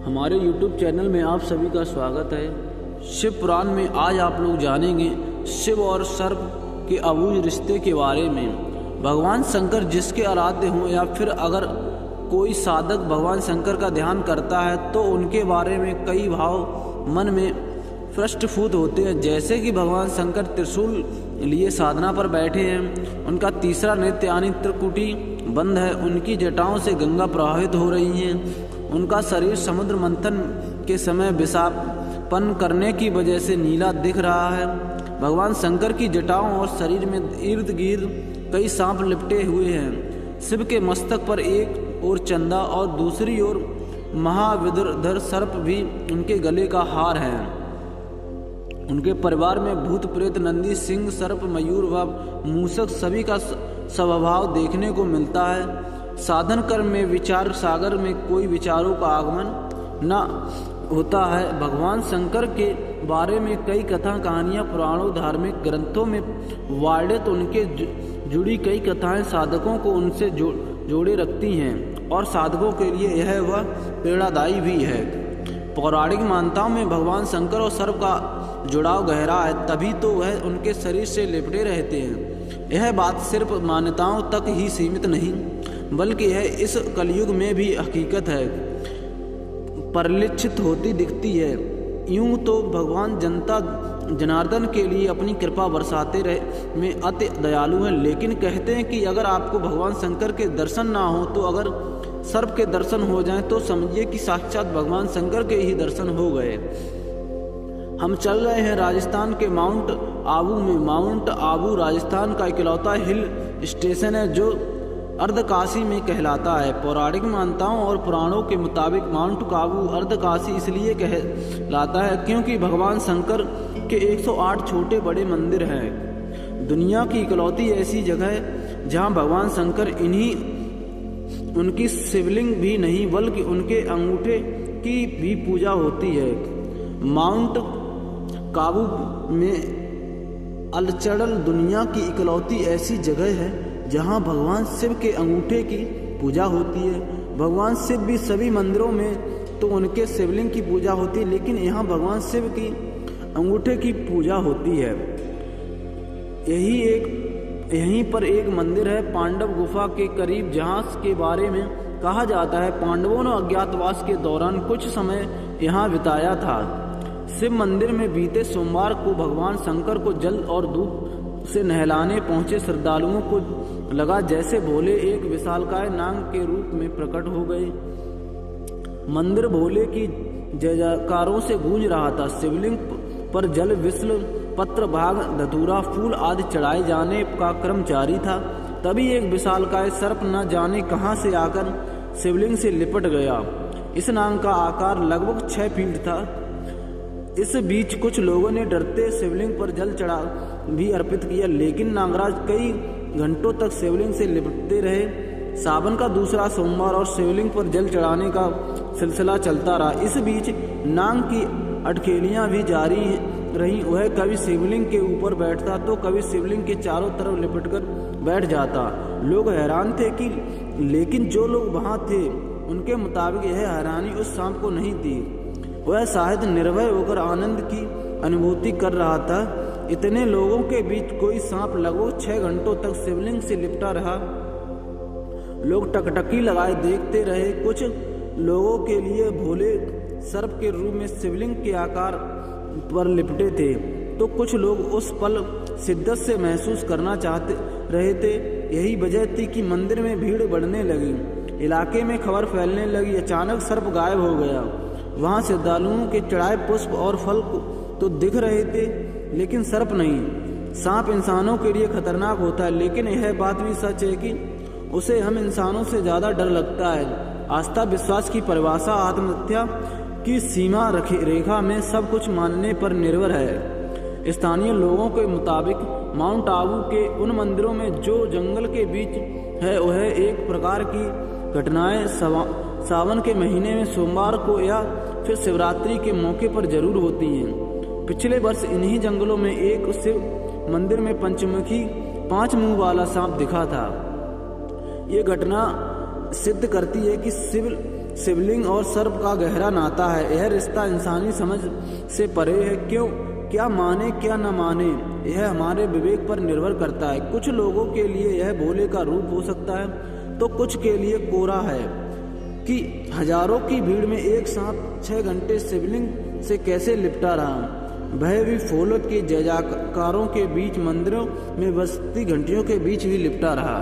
हमारे YouTube channel में आप सभी का स्वागत है। शिव पुराण में आज आप लोग जानेंगे शिव और सर्प के अबूझ रिश्ते के बारे में। भगवान शंकर जिसके आराध्य हों या फिर अगर कोई साधक भगवान शंकर का ध्यान करता है तो उनके बारे में कई भाव मन में प्रस्फुट होते हैं। जैसे कि भगवान शंकर त्रिशूल लिए साधना पर बैठे हैं, उनका तीसरा नेत्र यानी त्रिकुटी बंद है, उनकी जटाओं से गंगा प्रवाहित हो रही है, उनका शरीर समुद्र मंथन के समय विषापन करने की वजह से नीला दिख रहा है। भगवान शंकर की जटाओं और शरीर में इर्द गिर्द कई सांप लिपटे हुए हैं। शिव के मस्तक पर एक ओर चंदा और दूसरी ओर महाविद्रधर सर्प भी उनके गले का हार है। उनके परिवार में भूत प्रेत नंदी सिंह सर्प मयूर व मूषक सभी का स्वभाव देखने को मिलता है। साधन कर्म में विचार सागर में कोई विचारों का आगमन न होता है। भगवान शंकर के बारे में कई कथा कहानियाँ पुराणों धार्मिक ग्रंथों में वर्णित उनके जुड़ी कई कथाएं साधकों को उनसे जोड़े रखती हैं और साधकों के लिए यह वह प्रेरणादायी भी है। पौराणिक मान्यताओं में भगवान शंकर और सर्प का जुड़ाव गहरा है, तभी तो वह उनके शरीर से लिपटे रहते हैं। यह बात सिर्फ मान्यताओं तक ही सीमित नहीं बल्कि यह इस कलयुग में भी हकीकत है, परिलक्षित होती दिखती है। यूं तो भगवान जनता जनार्दन के लिए अपनी कृपा बरसाते रहे में अति दयालु हैं, लेकिन कहते हैं कि अगर आपको भगवान शंकर के दर्शन ना हो तो अगर सर्प के दर्शन हो जाएं तो समझिए कि साक्षात भगवान शंकर के ही दर्शन हो गए। हम चल रहे हैं राजस्थान के माउंट आबू में। माउंट आबू राजस्थान का इकलौता हिल स्टेशन है जो अर्धकाशी में कहलाता है। पौराणिक मान्यताओं और पुराणों के मुताबिक माउंट आबू अर्धकाशी इसलिए कहलाता है क्योंकि भगवान शंकर के 108 छोटे बड़े मंदिर हैं। दुनिया की इकलौती ऐसी जगह है जहां भगवान शंकर उनकी शिवलिंग भी नहीं बल्कि उनके अंगूठे की भी पूजा होती है। माउंट काबू में अलचड़ल दुनिया की इकलौती ऐसी जगह है जहां भगवान शिव के अंगूठे की पूजा होती है। भगवान शिव भी सभी मंदिरों में तो उनके शिवलिंग की पूजा होती है, लेकिन यहाँ भगवान शिव की अंगूठे की पूजा होती है। यहीं पर एक मंदिर है पांडव गुफा के करीब, जहाँ के बारे में कहा जाता है पांडवों ने अज्ञातवास के दौरान कुछ समय यहाँ बिताया था। शिव मंदिर में बीते सोमवार को भगवान शंकर को जल और दूध से नहलाने पहुंचे श्रद्धालुओं को लगा जैसे भोले एक विशालकाय नाग के रूप में प्रकट हो गए। मंदिर भोले की जय जयकारों से गूंज रहा था। शिवलिंग पर जल विश्व पत्र भाग धतूरा फूल आदि चढ़ाए जाने का क्रम जारी था। तभी एक विशालकाय सर्प न जाने कहां से आकर शिवलिंग से लिपट गया। इस नाग का आकार लगभग 6 फीट था। इस बीच कुछ लोगों ने डरते शिवलिंग पर जल चढ़ा भी अर्पित किया, लेकिन नागराज कई घंटों तक शिवलिंग से लिपटते रहे। सावन का दूसरा सोमवार और शिवलिंग पर जल चढ़ाने का सिलसिला चलता रहा। इस बीच नाग की अटखेलियां भी जारी रही। वह कभी शिवलिंग के ऊपर बैठता तो कभी शिवलिंग के चारों तरफ लिपटकर बैठ जाता। लोग हैरान थे कि लेकिन जो लोग वहां थे उनके मुताबिक यह हैरानी उस सांप को नहीं थी। वह शायद निर्भय होकर आनंद की अनुभूति कर रहा था। इतने लोगों के बीच कोई सांप लगभग 6 घंटों तक शिवलिंग से लिपटा रहा। लोग टकटकी लगाए देखते रहे। कुछ लोगों के लिए भोले सर्प के रूप में शिवलिंग के आकार पर लिपटे थे, तो कुछ लोग उस पल शिद्दत से महसूस करना चाहते रहे थे। यही वजह थी कि मंदिर में भीड़ बढ़ने लगी। इलाके में खबर फैलने लगी, अचानक सर्प गायब हो गया। वहां श्रद्धालुओं के चढ़ाए पुष्प और फल तो दिख रहे थे, लेकिन सर्प नहीं। सांप इंसानों के लिए खतरनाक होता है, लेकिन यह बात भी सच है कि उसे हम इंसानों से ज्यादा डर लगता है। आस्था विश्वास की परिभाषा आत्महत्या की सीमा रेखा में सब कुछ मानने पर निर्भर है। स्थानीय लोगों के मुताबिक माउंट आबू के उन मंदिरों में जो जंगल के बीच है वह एक प्रकार की घटनाएं सावन के महीने में सोमवार को या फिर शिवरात्रि के मौके पर जरूर होती हैं। पिछले वर्ष इन्हीं जंगलों में एक शिव मंदिर में पंचमुखी 5 मुंह वाला सांप दिखा था। ये घटना सिद्ध करती है कि शिव शिवलिंग और सर्प का गहरा नाता है। यह रिश्ता इंसानी समझ से परे है। क्यों, क्या माने क्या न माने, यह हमारे विवेक पर निर्भर करता है। कुछ लोगों के लिए यह भोले का रूप हो सकता है तो कुछ के लिए कोरा है कि हजारों की भीड़ में एक साथ 6 घंटे शिवलिंग से कैसे लिपटा रहा, वह भी फूलों के जयजयकारों के बीच, मंदिरों में बजती घंटियों के बीच भी लिपटा रहा।